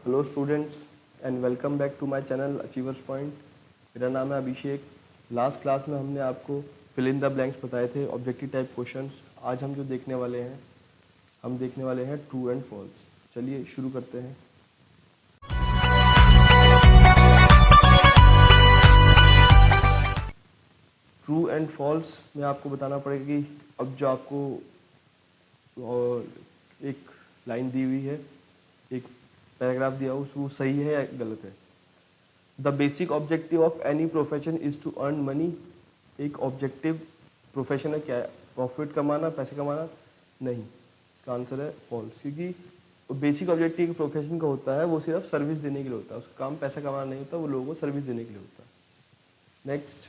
Hello students and welcome back to my channel Achievers Point. मेरा नाम है अभिषेक। Last class में हमने आपको फिल इन द ब्लैंक्स बताए थे, ऑब्जेक्टिव टाइप क्वेश्चंस। आज हम जो देखने वाले हैं, हम देखने वाले हैं ट्रू एंड फॉल्स। चलिए शुरू करते हैं। ट्रू एंड फॉल्स में आपको बताना पड़ेगा कि अब जो आपको एक लाइन दी हुई है, एक पैराग्राफ दिया हो, वो सही है या गलत है। The basic objective of any profession is to earn money. एक ऑब्जेक्टिव प्रोफेशन है, क्या है? प्रॉफिट कमाना, पैसे कमाना? नहीं, इसका आंसर है फॉल्स। क्योंकि बेसिक ऑब्जेक्टिव प्रोफेशन का होता है वो सिर्फ सर्विस देने के लिए होता है, उसका काम पैसा कमाना नहीं होता, वो लोगों को सर्विस देने के लिए होता है। Next,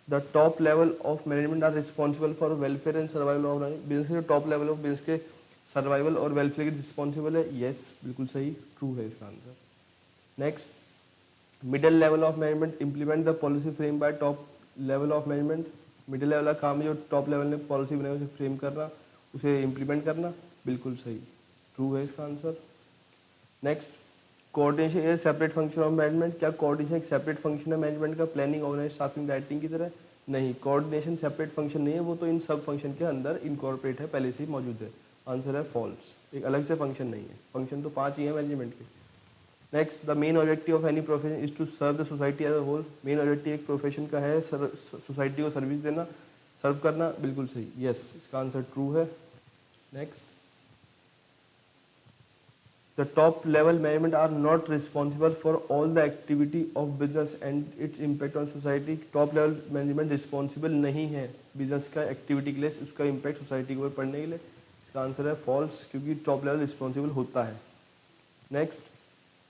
the top level of management are responsible for welfare and survival of business के। टॉप लेवल ऑफ बिजनेस के सर्वाइवल और वेलफेयर की रिस्पॉन्सिबल है। यस, बिल्कुल सही, ट्रू है इसका answer. Next, middle level of management implement the policy frame by top level of management. Middle level का काम है जो टॉप लेवल ने पॉलिसी बनाई उसे फ्रेम करना, उसे इम्प्लीमेंट करना। बिल्कुल सही, ट्रू है इसका answer. Next, coordination is separate function of management. क्या कोऑर्डिनेशन एक सेपरेट फंक्शन है मैनेजमेंट का, प्लानिंग, ऑर्गेनाइज, स्टाफिंग, डायरेक्टिंग की तरह? नहीं, कोऑर्डिनेशन सेपरेट फंक्शन नहीं है, वो तो इन सब फंक्शन के अंदर इनकॉर्पोरेट है, पहले से ही मौजूद है। आंसर है फॉल्स, एक अलग से फंक्शन नहीं है। फंक्शन तो 5 ही है मैनेजमेंट के। Next, the main objective of any profession is to serve the society as a whole. Main objective एक प्रोफेशन का है सोसाइटी को सर्विस देना, सर्व करना। बिल्कुल सही, यस, इसका आंसर ट्रू है। Next, the top level management are not responsible for all the activity of business and its impact on society. Top level management responsible नहीं है बिजनेस का एक्टिविटी के लिए, उसका इम्पैक्ट सोसाइटी के ऊपर पड़ने के लिए। इसका आंसर है फॉल्स, क्योंकि टॉप लेवल रिस्पॉन्सिबल होता है। Next,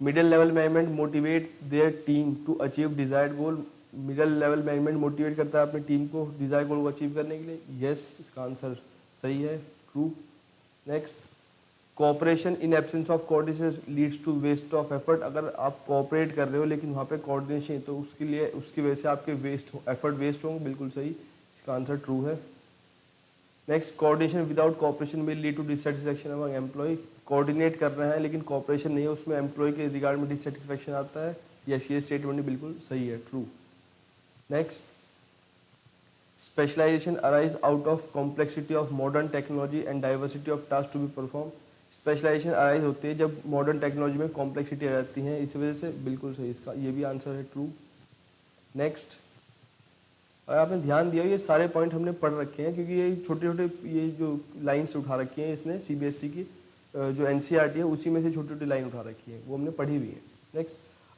middle level management motivate their team to achieve desired goal. Middle level management motivate करता है अपनी टीम को डिजायर गोल को अचीव करने के लिए। यस, इसका आंसर सही है, true. Next, cooperation in absence of coordination leads to waste of effort. अगर आप कोऑपरेट कर रहे हो लेकिन वहाँ पे कोऑर्डिनेशन है तो उसके लिए उसकी वजह से आपके एफर्ट वेस्ट होंगे। बिल्कुल सही, इसका आंसर ट्रू है। Next, coordination without cooperation will lead to dissatisfaction among employ. Coordinate कर रहे हैं लेकिन कोऑपरेशन नहीं है, उसमें एम्प्लॉय के रिगार्ड में डिससेटिस्फैक्शन आता है। यस, ये स्टेटमेंट बिल्कुल सही है, true. Next, specialisation arise out of complexity of modern technology and diversity of task to be perform. Specialisation arise होती है जब मॉडर्न टेक्नोलॉजी में कॉम्प्लेक्सिटी आ जाती है, इस वजह से। बिल्कुल सही, इसका ये भी आंसर है, ट्रू। नेक्स्ट, अगर आपने ध्यान दिया ये सारे पॉइंट हमने पढ़ रखे हैं, क्योंकि ये छोटे छोटे ये जो लाइन्स उठा रखी हैं इसने सीबीएसई की जो एनसीईआरटी है उसी में से छोटी छोटी लाइन उठा रखी है, वो हमने पढ़ी हुई है। Next,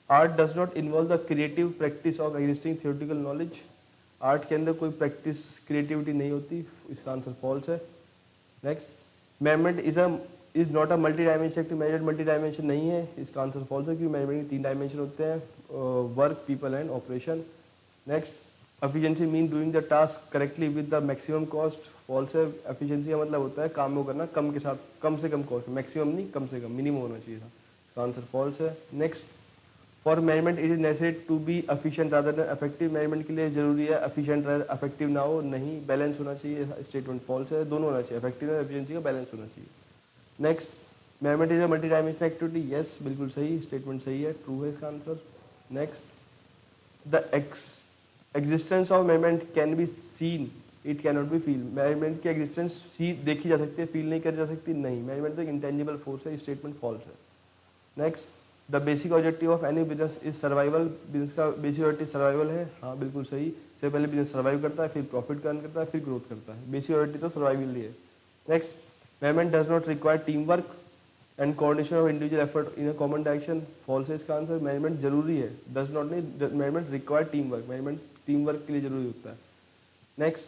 art does not involve the creative practice of existing theoretical knowledge. Art के अंदर कोई प्रैक्टिस क्रिएटिविटी नहीं होती, इसका आंसर फॉल्स है। Next, management is not a multi dimension active. Management multi dimension नहीं है, इसका आंसर फॉल्स है, क्योंकि मैनेजमेंट के 3 डायमेंशन होते हैं, work, people and operation. Next, efficiency mean doing the task correctly with the maximum cost. False है, efficiency का मतलब होता है काम को करना कम के साथ, कम से कम कॉस्ट, मैक्सिमम नहीं, कम से कम, मिनिमम होना चाहिए था। इसका आंसर फॉल्स है। Next, for management it is necessary to be efficient rather than effective. Management के लिए जरूरी है एफिशिएंट इफेक्टिव ना हो, नहीं, बैलेंस होना चाहिए। स्टेटमेंट फॉल्स है, दोनों होना चाहिए, इफेक्टिव और एफिशिएंसी का बैलेंस होना चाहिए। Next, management is a multi dimensional activity. Yes, बिल्कुल सही, स्टेटमेंट सही है, ट्रू है इसका answer. Next, the existence of management can be seen, it can not B feel. Management की एग्जिस्टेंस देखी जा सकती है, फील नहीं करी जा सकती, नहीं। मैनेजमेंट तो एक इंटेंजिबल फोर्स है, स्टेटमेंट फॉल्स है। Next, the basic objective of any business is survival. Business का बेसिक ऑब्जेक्टिव सर्वाइवल है, हाँ बिल्कुल सही। सबसे पहले बिजनेस सर्वाइव करता है, फिर प्रॉफिट अर्न करता है, फिर ग्रोथ करता है। बेसिक ऑब्जेक्टिव तो सर्वाइवल ही है। Next, management does not require team work and coordination of individual effort in a common direction. False है इसका आंसर। मैनेजमेंट जरूरी है, डज नॉट नहीं, management require team work, management team work के लिए जरूरी होता है। Next,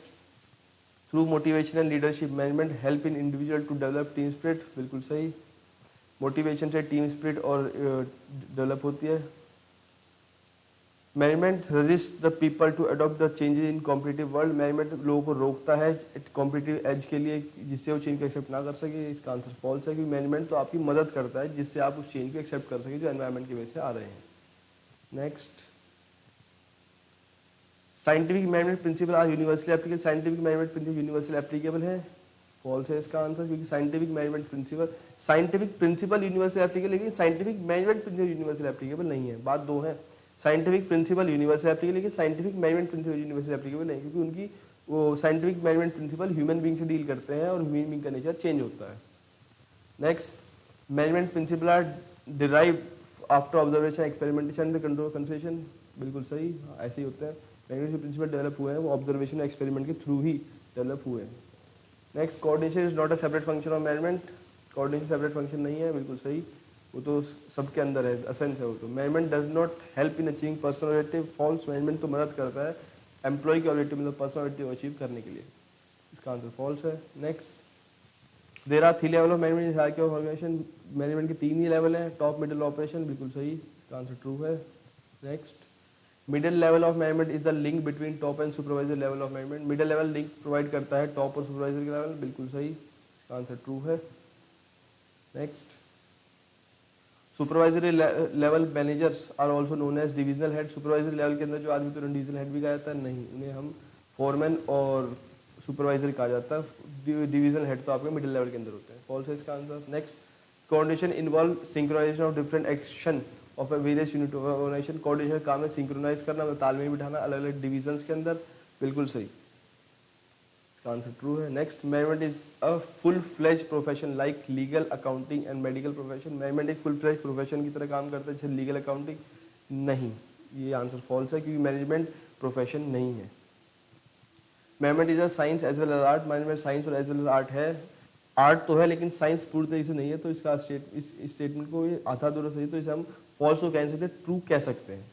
through motivation and leadership management help in individual to develop team spirit. बिल्कुल सही, मोटिवेशन से टीम स्पिरिट और डेवलप होती है। Management resist the people to adopt the changes in competitive world. Management लोगों को रोकता है कॉम्पिटिटिव एज के लिए, जिससे वो चेंज को एक्सेप्ट ना कर सके। इसका आंसर फॉल्स है, क्योंकि मैनेजमेंट तो आपकी मदद करता है जिससे आप उस चेंज को एक्सेप्ट कर सके जो एनवायरमेंट की वजह से आ रहे हैं। Next, scientific management principle are universally applicable. Scientific management principle universal applicable है। फॉल्स है इसका आंसर, क्योंकि साइंटिफिक प्रिंसिपल यूनिवर्सल एप्लीकेबल, लेकिन scientific management principle universal applicable नहीं है। बात दो है, साइंटिफिक प्रिंसिपल यूनिवर्सल एप्लीकेबल, लेकिन scientific management principle universal applicable नहीं, क्योंकि उनकी वो scientific management principle human being से डील करते हैं और ह्यूमन बींग का नेचर चेंज होता है। Next, management principle are derive after observation, experimentation and control concession, बिल्कुल सही, ऐसे ही होते हैं। मैनेजमेंट प्रिंसिपल डेवलप हुए हैं वो ऑब्जर्वेशन और एक्सपेरिमेंट के थ्रू ही डेवलप हुए हैं। Next, coordination is not a separate function of management, coordination separate function नहीं है, बिल्कुल सही, वो तो सबके अंदर है, एसेंस है वो तो। Management does not help in achieving personal objective, false, management तो मदद करता है एम्प्लॉय के ऑब्जेक्टिव मतलब पर्सनल ऑब्जेक्टिव अचीव करने के लिए, इसका आंसर फॉल्स है। Next, there are 3 level of management hierarchy of organization, management के 3 ही लेवल हैं, टॉप, मिडिल, ऑपरेशन, बिल्कुल सही, इसका आंसर ट्रू है। Next, middle level of management is the link between top and supervisor level of management, middle level link provide करता है top और सुपरवाइजर के लेवल, बिल्कुल सही, इसका आंसर ट्रू है। Next, supervisory level managers are also known as divisional head, supervisory level के अंदर जो आदमी तो डिविजनल हेड भी कहा जाता है, नहीं, उन्हें हम फोरमैन और सुपरवाइजर कहा जाता है, डिविजनल हेड तो आपके मिडिल लेवल के अंदर होते हैं, फॉल्स है इसका answer. Next, coordination involve synchronization of different action of a various unit of organization, coordination काम है सिंक्रोनाइज करना, मतलब तालमेल बिठाना अलग अलग डिविजन्स के अंदर, बिल्कुल सही, इसका आंसर ट्रू है। Next, management is a full fledge profession like legal, accounting and medical profession, management एक फुल फ्लेज प्रोफेशन की तरह काम करता है जैसे लीगल, अकाउंटिंग, नहीं, ये आंसर फॉल्स है, क्योंकि मैनेजमेंट प्रोफेशन नहीं है। Management is a science as well as art, management science और एज वेल एज आर्ट है, आर्ट तो है लेकिन साइंस पूरी तरीके से नहीं है, तो इसका इस स्टेटमेंट को ये आधा अधूरा सही, तो इसे हम फॉल्स तो कह सकते हैं, ट्रू कह सकते हैं।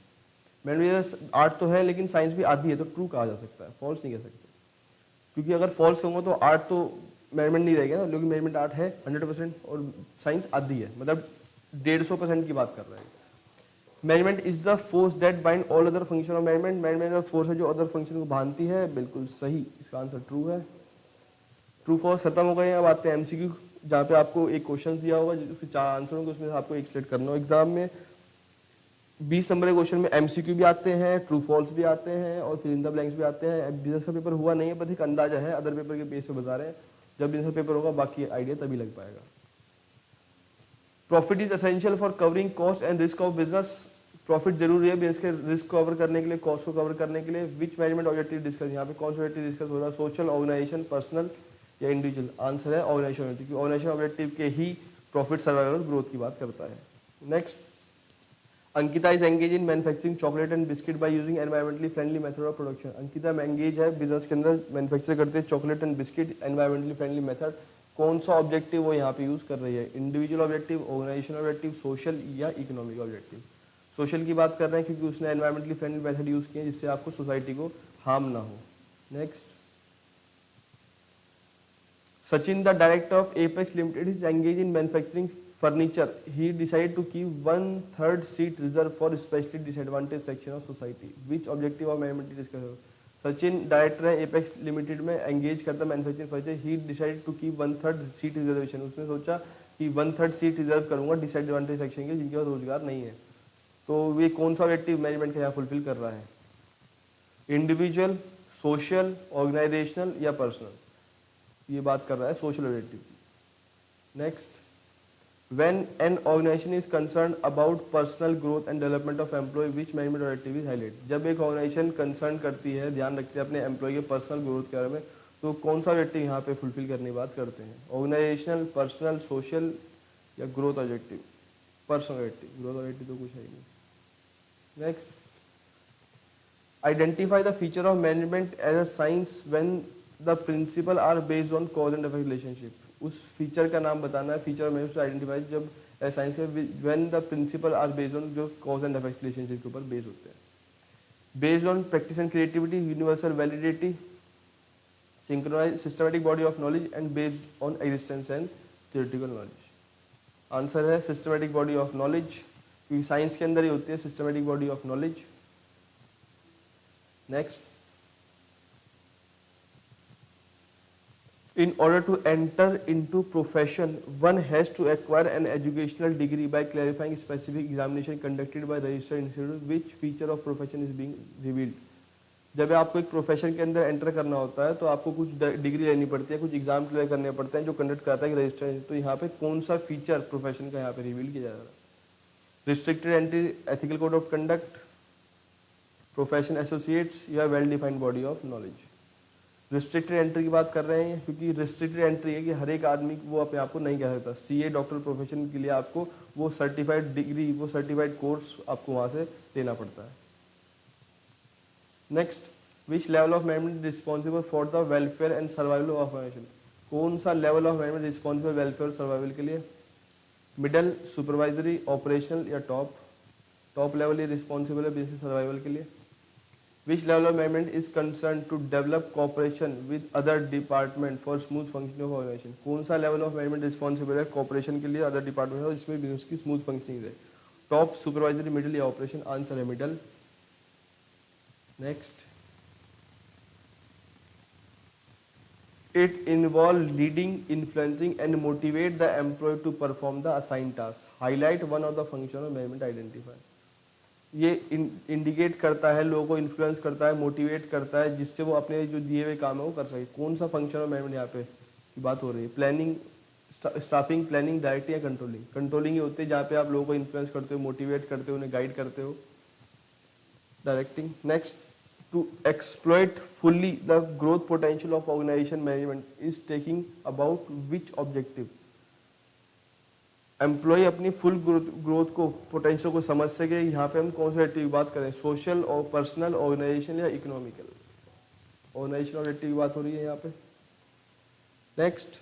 मैनेजमेंट आर्ट तो है लेकिन साइंस भी आधी है, तो ट्रू कहा जा सकता है, फॉल्स नहीं कह सकते, क्योंकि अगर फॉल्स कहूँगा तो आर्ट तो मैनेजमेंट नहीं रहेगा ना, लेकिन मैनेजमेंट आर्ट है 100% और साइंस आधी है, मतलब 150% की बात कर रहे हैं। Management is the force that bind all other function of management, management force है जो अदर फंक्शन को बांधती है, बिल्कुल सही, इसका आंसर ट्रू है। ट्रू फॉल्स खत्म हो गए, अब आते हैं एमसीक्यू, जहाँ पे आपको एक क्वेश्चन दिया होगा जिसके 4 आंसर होंगे, उसमें से आपको एक सिलेक्ट करना हो। एग्जाम में 20 नंबर के क्वेश्चन में एमसीक्यू भी आते हैं, ट्रू फॉल्स भी आते हैं और फिर इन द ब्लैंक्स भी आते हैं। बिजनेस का पेपर हुआ नहीं है, बस एक अंदाजा है, अदर पेपर के बेस पे बता रहे हैं, जब बिजनेस का पेपर होगा बाकी आइडिया तभी लग पाएगा। Profit is essential for covering cost and risk of business, profit जरूरी है बिजनेस के रिस्क कवर करने के लिए, कॉस्ट को कवर करने के लिए। विच मैनेजमेंट ऑब्जेक्टिव डिस्कस, यहाँ पे कौन सा ऑब्जेक्टिव डिस्कस हो रहा है, सोशल, ऑर्गेनाइजेशन, पर्सनल या इंडिविजुअल, आंसर है ऑर्गेनाइजेशन ऑब्जेक्टिव, क्योंकि ऑर्गेनाइजेशन ऑब्जेक्टिव के ही प्रॉफिट, सर्वाइवल और ग्रोथ की बात करता है। Next, Ankita is engage in manufacturing chocolate and biscuit by using environmentally friendly method of production, Ankita engage है बिजनेस के अंदर, मैन्युफैक्चर करते हैं chocolate and biscuit environmentally friendly method, कौन सा ऑब्जेक्टिव वो यहाँ पे यूज कर रही है, individual objective, organization objective, social या इकोनॉमिक ऑब्जेक्टिव। सोशल की बात कर रहे हैं क्योंकि उसने एनवायरमेंटली फ्रेंडली मेथड यूज किए जिससे आपको सोसाइटी को हार्म ना हो। Next, Sachin, the director of Apex Limited, is engaged in manufacturing furniture. He decided to keep 1/3 seat reserved for especially disadvantaged section of society. Which objective of management is discussed? Sachin director है apex limited में, engage करता है manufacturing furniture, he decided to keep 1/3 seat reservation, उसने सोचा कि 1/3 seat reserve करूंगा disadvantage section के जिनके पास रोजगार नहीं है। तो ये कौन सा ऑब्जेक्टिव मैनेजमेंट का यहाँ फुलफिल कर रहा है, इंडिविजुअल, सोशल, ऑर्गेनाइजेशनल या पर्सनल, ये बात कर रहा है social objective. Next, when an organisation is concern about personal growth and development of employ which management objective is highlight, जब एक ऑर्गेनाइजेशन कंसर्न करती है, ध्यान रखती है अपने एम्प्लॉय के पर्सनल ग्रोथ के बारे में, तो कौन सा ऑब्जेक्टिव यहाँ पे फुलफिल करने की बात करते हैं, ऑर्गेनाइजेशनल, पर्सनल, सोशल या growth objective, personal objective, growth objective तो कुछ है ही नहीं। Next, identify the feature of management as a science when the principle are based on cause and effect relationship, उस फीचर का नाम बताना है, फीचर ऑफ मैनेजमेंट आइडेंटिफाई जब साइंस में when the principle are based on, जो cause and effect relationship के ऊपर बेस्ड होते हैं। Based on practice and creativity, universal validity, synchronize systematic body of knowledge and based on existence and theoretical knowledge, answer है systematic body of knowledge, क्योंकि science के अंदर ही होती है systematic body of knowledge. Next, in order to enter into profession, one has to acquire an educational degree by clarifying specific examination conducted by registered institute. Which feature of profession is being revealed? जब आपको एक profession के अंदर enter करना होता है तो आपको कुछ डिग्री लेनी पड़ती है, कुछ एग्जाम क्लियर करने पड़ते हैं जो कंडक्ट करता है रजिस्ट्रेशन। तो यहाँ पे कौन सा फीचर प्रोफेशन का यहाँ पे रिवील किया जा रहा है? Restricted entry, ethical code of conduct, profession associates या well defined body of knowledge. Restricted entry की बात कर रहे हैं क्योंकि रिस्ट्रिक्टेड एंट्री है कि हर एक आदमी वो अपने आप को नहीं कह सकता। सीए डॉक्टर प्रोफेशन के लिए आपको वो सर्टिफाइड डिग्री, वो सर्टिफाइड कोर्स आपको वहां से लेना पड़ता है। Next, which level of management responsible for the welfare and survival of organization? कौन सा level of management responsible welfare और सर्वाइवल के लिए? मिडल, सुपरवाइजरी, ऑपरेशनल या टॉप? टॉप लेवल ही रिस्पॉन्सिबल है बिजनेस सर्वाइवल के लिए। Which level of management is concerned to develop cooperation with other department for smooth functioning of organization? कौन सा level of management responsible है cooperation के लिए other department और जिसमें business की smooth functioning रहे? Top, supervisory, middle या operation? आंसर है middle. Next, it involve leading, influencing and motivate the employee to perform the assigned task. Highlight one of the function of management identify. ये indicate करता है, लोगों को influence करता है, मोटिवेट करता है, जिससे वो अपने जो दिए हुए काम है वो कर सके। कौन सा फंक्शन ऑफ मैनेजमेंट यहाँ पे की बात हो रही है? प्लानिंग, स्टाफिंग, प्लानिंग, डायरेक्टिंग या कंट्रोलिंग? कंट्रोलिंग ही होते हैं जहाँ पे आप लोगों को इन्फ्लुएंस करते हो, मोटिवेट करते हो, उन्हें गाइड करते हो। Directing. Next, to exploit fully the growth potential of organization management is taking about which objective? Employ अपनी फुल ग्रोथ को, पोटेंशियल को समझ सके। यहाँ पे हम कौन सा एक्टिव की बात करें? सोशल और पर्सनल, ऑर्गेनाइजेशन या इकोनॉमिकल? ऑर्गेनाइजेशन और एक्टिव की बात हो रही है यहाँ पे। Next,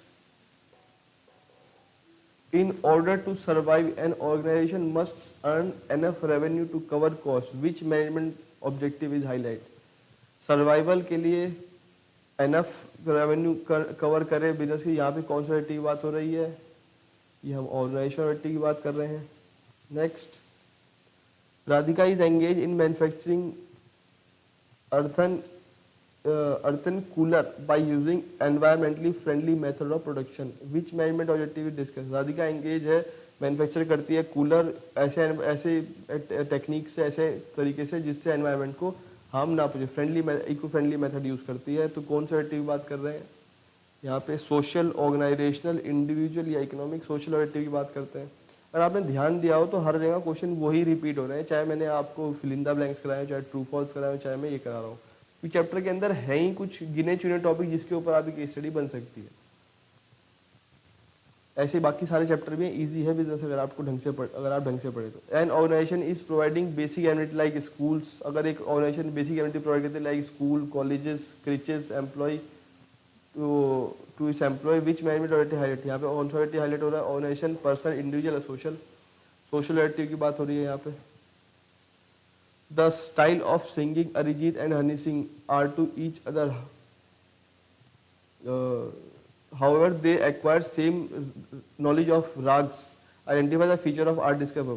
in order to survive an organization must earn enough revenue to cover cost, which management objective is highlight? Survival के लिए एनफ रेवेन्यू कवर करे बिजनेस की, यहाँ पे कौन सा एक्टिव की बात हो रही है? ये हम ऑर्गेनाइजेशन की बात कर रहे हैं। Next, Radhika is engage in manufacturing earthen cooler by using environmentally friendly method of production, which management objective is discussed? Radhika engage है, मैन्युफैक्चर करती है कूलर ऐसे टेक्निक से, ऐसे तरीके से जिससे एनवायरनमेंट को हार्म ना पहुंचे, friendly, eco friendly method use करती है। तो कौन सा एक्टिव की बात कर रहे हैं यहाँ पे? सोशल, ऑर्गेनाइजेशनल, इंडिविजुअल या इकोनॉमिक? सोशल और एक्टिव की बात करते हैं। अगर आपने ध्यान दिया हो तो हर जगह क्वेश्चन वही रिपीट हो रहे हैं, चाहे मैंने आपको फिल इन द ब्लैंक्स कराया, चाहे ट्रू फॉल्स कराया, चाहे मैं ये करा रहा हूँ। चैप्टर के अंदर है ही कुछ गिने चुने टॉपिक जिसके ऊपर आपकी केस स्टडी बन सकती है। ऐसे बाकी सारे चैप्टर भी इजी है बिजनेस, अगर आप ढंग से पढ़े तो। An organisation is providing basic amenity like schools, अगर एक ऑर्गेनाइजेशन बेसिक एमिनिटी प्रोवाइड करते हैं like school, colleges, creches, employ to its employ, which management objective highlight? यहाँ पे ऑब्जेक्टिव हाईलाइट हो रहा है organisation, person, individual, social? Social objective की बात हो रही है यहाँ पे। The style of singing Arijit and Honey Singh are to each other. However, they acquire same knowledge of rags. Identify the feature of art discover.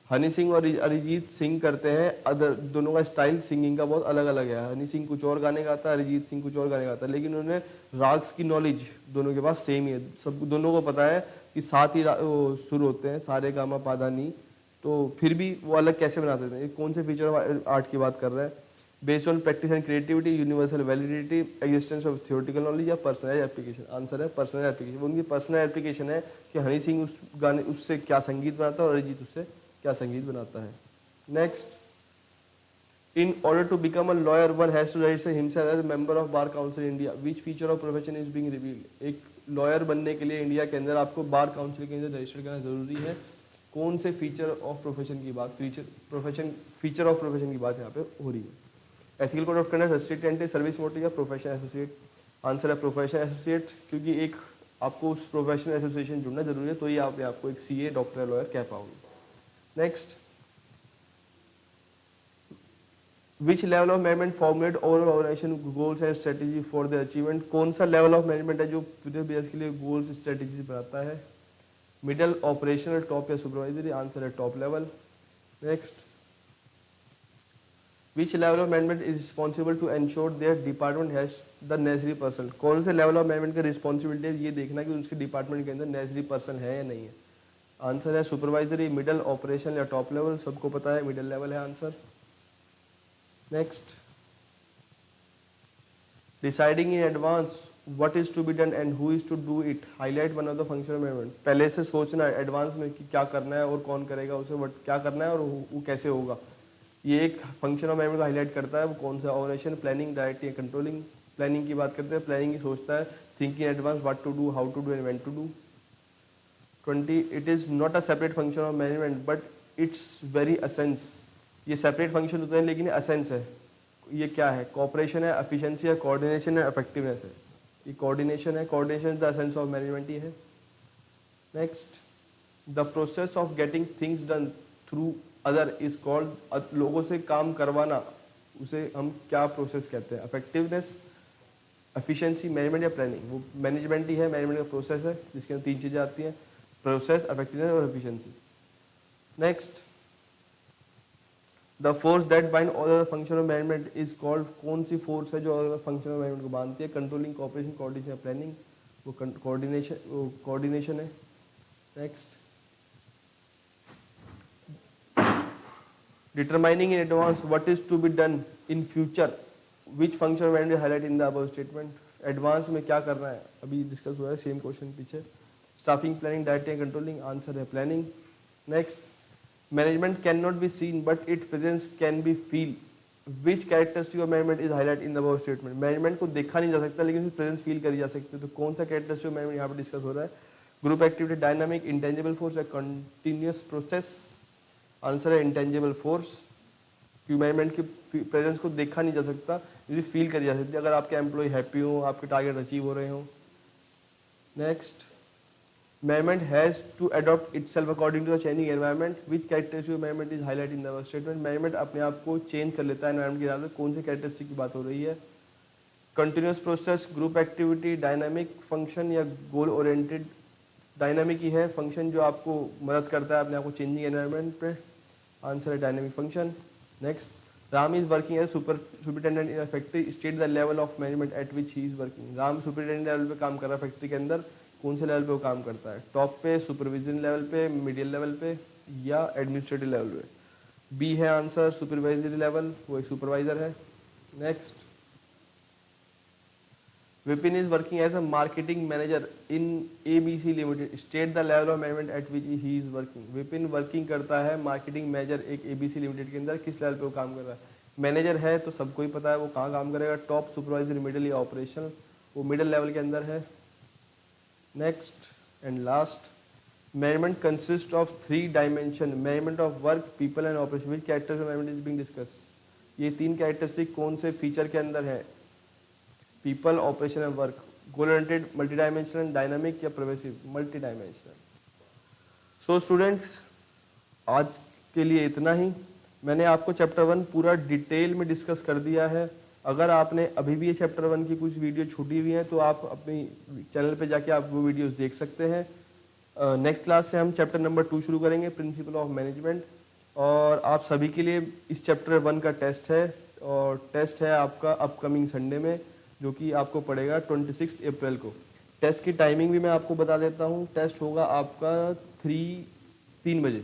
Honey Singh और अरिजीत सिंह करते हैं, अदर दोनों का स्टाइल सिंगिंग का बहुत अलग अलग है। हनी सिंह कुछ और गाने गाता है, अरिजीत सिंह कुछ और गाने गाता है, लेकिन उन्होंने राग्स की नॉलेज दोनों के पास सेम ही है। सब दोनों को पता है कि साथ ही सुर होते हैं, सारे गामा पादा नी, तो फिर भी वो अलग कैसे बनाते थे? कौन से फीचर ऑफ आर्ट की बात कर रहे हैं? Based on practice and creativity, universal validity, existence of theoretical knowledge या पर्सनल एप्लीकेशन? आंसर है पर्सनल एप्लीकेशन। उनकी पर्सनल एप्लीकेशन है कि हनी सिंह उस गाने उससे क्या संगीत बनाता है और अरिजीत उससे क्या संगीत बनाता है। Next, in order to become a lawyer one has to register himself as member of bar council India, which feature of profession is being revealed? एक लॉयर बनने के लिए इंडिया के अंदर आपको बार काउंसिल के अंदर रजिस्टर करना जरूरी है। कौन से फीचर ऑफ प्रोफेशन की बात, फीचर ऑफ प्रोफेशन की बात यहाँ पे हो रही है? Ethical code of conduct, restricted service motive या प्रोफेशन एसोसिएट? आंसर है प्रोफेशन एसोसिएट, क्योंकि एक आपको उस प्रोफेशन एसोसिएशन जुड़ना जरूरी है, तो ये आपको एक सीए, डॉक्टर, लॉयर कह पाओगे। Next, which level of management formulate overall organization goals and strategy for the achievement? कौन सा लेवल ऑफ मैनेजमेंट है जो पूरे बिजनेस के लिए गोल्स स्ट्रेटेजी बनाता है? मिडल, ऑपरेशनल, टॉप या सुपरवाइजरी? आंसर है top level. Next, which level of management is responsible to ensure their department has the necessary person? कौन से लेवल ऑफ मैनेजमेंट का रिस्पॉन्सिबिलिटी है ये देखना कि उसके डिपार्टमेंट के अंदर नेसेसरी पर्सन है या नहीं है? आंसर है सुपरवाइजरी, मिडल, ऑपरेशन या टॉप लेवल? सबको पता है मिडल लेवल है answer. Next, deciding in advance what is to be done and who is to do it, highlight one of the functional management. पहले से सोचना एडवांस में कि क्या करना है और कौन करेगा उसे, बट क्या करना है और वो कैसे होगा, ये एक फंक्शन ऑफ मैनेजमेंट को हाईलाइट करता है। वो कौन सा, organization, planning, directing, controlling. Planning की बात करते हैं, प्लानिंग की सोचता है, thinking advance, what to do, how to do and when to do. 20 it is not a separate function of management but it's very essence. ये सेपरेट फंक्शन होते हैं लेकिन असेंस है। ये क्या है, कोऑपरेशन है, एफिशिएंसी है, कोऑर्डिनेशन है, इफेक्टिवनेस है। ये कोऑर्डिनेशन है, coordination the essence of management ही है। Next, the process of getting things done through other is called, लोगों से काम करवाना उसे हम क्या प्रोसेस कहते हैं, इफेक्टिवनेस, एफिशिएंसी, मैनेजमेंट या प्लानिंग। वो मैनेजमेंट ही है, मैनेजमेंट का प्रोसेस है जिसके अंदर तीन चीजें आती हैं, प्रोसेस, इफेक्टिवनेस और efficiency. Next, the force that bind all function of management is called, कौन सी फोर्स है जो फंक्शन ऑफ मैनेजमेंट को बांधती है, कंट्रोलिंग, कोऑपरेशन, कोऑर्डिनेशन, प्लानिंग। वो कोऑर्डिनेशन है। Next, determining in advance what is to be done in future, which function of management highlight in the above statement. Advance में क्या करना है, अभी डिस्कस हुआ है, सेम क्वेश्चन पीछे। Staffing, planning, directing, controlling, answer है planning. Next, management can not be seen but it presence can be feel, which characteristic of management is highlight in the above statement. Management को देखा नहीं जा सकता लेकिन उसकी presence feel करी जा सकती है, तो कौन सा कैरेक्टरिस्टिक ऑफ मैनेजमेंट यहाँ पे डिस्कस हो रहा है। Group activity, dynamic, intangible force या कंटिन्यूअस प्रोसेस। आंसर है इंटेंजिबल फोर्स, क्योंकि मैनेजमेंट की प्रेजेंस को देखा नहीं जा सकता, ये फील करी जा सकती है अगर आपके एम्प्लॉय हैप्पी हो, आपके टारगेट अचीव हो रहे हो। Next, management has to adopt itself according to the changing environment, which characteristic of management is highlight in the statement. Management अपने आप को चेंज कर लेता है एनवायरनमेंट के हिसाब से, कौन से कैरेक्टरिस्टिक की बात हो रही है। Continuous process, group activity, dynamic function या गोल ओरिएंटेड। डायनामिक ही है फंक्शन जो आपको मदद करता है अपने आप को चेंजिंग एनवायरनमेंट पे। आंसर है dynamic function. Next, Ram is working as superintendent in a factory, state the level of management at which he is working. Ram superintendent level पे काम कर रहा है फैक्ट्री के अंदर, कौन से लेवल पे वो काम करता है, टॉप पे, सुपरविजन लेवल पे, मीडियम लेवल पे या एडमिनिस्ट्रेटिव लेवल पे। बी है आंसर, सुपरवाइजरी लेवल, वो एक सुपरवाइजर है। Next, Vipin is working as a marketing manager in ABC limited, state the level of management at which he is working. Vipin working करता है मार्केटिंग मैनेजर एक ABC लिमिटेड के अंदर, किस लेवल पे वो काम कर रहा है। मैनेजर है तो सबको ही पता है वो कहाँ काम करेगा, टॉप, सुपरवाइजर, मिडिल या ऑपरेशन, वो मिडिल लेवल के अंदर है। Next and last, management consist of 3 dimension, management of work, people and operation, which characters of management is being discuss. ये 3 कैरेक्टरिस्टिक कौन से फीचर के अंदर है, people, operation and work. Goal oriented, multi dimensional, dynamic या progressive, multi dimensional. So students, आज के लिए इतना ही। मैंने आपको चैप्टर 1 पूरा डिटेल में डिस्कस कर दिया है। अगर आपने अभी भी ये चैप्टर 1 की कुछ वीडियो छूटी हुई हैं तो आप अपनी चैनल पे जाके आप वो वीडियोस देख सकते हैं। नेक्स्ट क्लास से हम चैप्टर नंबर 2 शुरू करेंगे, प्रिंसिपल ऑफ मैनेजमेंट। और आप सभी के लिए इस चैप्टर 1 का टेस्ट है, और टेस्ट है आपका अपकमिंग संडे में, जो कि आपको पड़ेगा 26 अप्रैल को। टेस्ट की टाइमिंग भी मैं आपको बता देता हूँ। टेस्ट होगा आपका 3 बजे,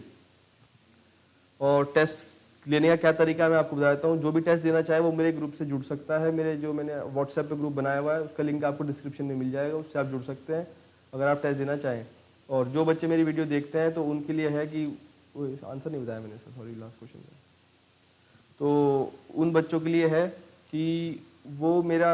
और टेस्ट लेने का क्या तरीका है मैं आपको बता देता हूँ। जो भी टेस्ट देना चाहे वो मेरे ग्रुप से जुड़ सकता है। मेरे जो मैंने व्हाट्सएप पे ग्रुप बनाया हुआ है उसका लिंक आपको डिस्क्रिप्शन में मिल जाएगा, उससे आप जुड़ सकते हैं अगर आप टेस्ट देना चाहें। और जो बच्चे मेरी वीडियो देखते हैं तो उनके लिए है कि आंसर नहीं बताया मैंने, सॉरी, लास्ट क्वेश्चन। तो उन बच्चों के लिए है कि वो मेरा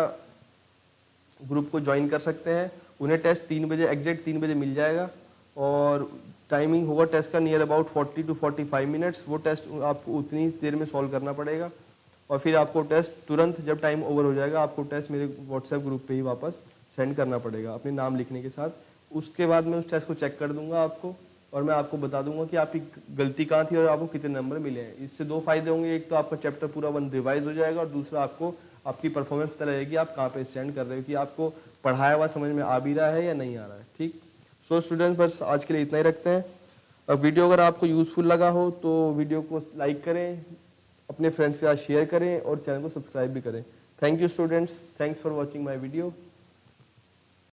ग्रुप को ज्वाइन कर सकते हैं। उन्हें टेस्ट 3 बजे, एग्जैक्ट 3 बजे मिल जाएगा, और टाइमिंग होगा टेस्ट का नियर अबाउट 40 to 45 मिनट्स। वो टेस्ट आपको उतनी देर में सॉल्व करना पड़ेगा, और फिर आपको टेस्ट तुरंत जब टाइम ओवर हो जाएगा आपको टेस्ट मेरे व्हाट्सएप ग्रुप पे ही वापस सेंड करना पड़ेगा अपने नाम लिखने के साथ। उसके बाद मैं उस टेस्ट को चेक कर दूंगा आपको, और मैं आपको बता दूंगा कि आपकी गलती कहाँ थी और आपको कितने नंबर मिले हैं। इससे 2 फायदे होंगे, एक तो आपका चैप्टर पूरा 1 रिवाइज हो जाएगा, और दूसरा आपको आपकी परफॉर्मेंस पता रहेगी आप कहाँ पे स्टैंड कर रहे हो, कि आपको पढ़ाया हुआ समझ में आ भी रहा है या नहीं आ रहा है। ठीक, सो स्टूडेंट्स, बस आज के लिए इतना ही रखते हैं। अब वीडियो अगर आपको यूजफुल लगा हो तो वीडियो को लाइक करें, अपने फ्रेंड्स के साथ शेयर करें, और चैनल को सब्सक्राइब भी करें। Thank you students, thanks for watching my video.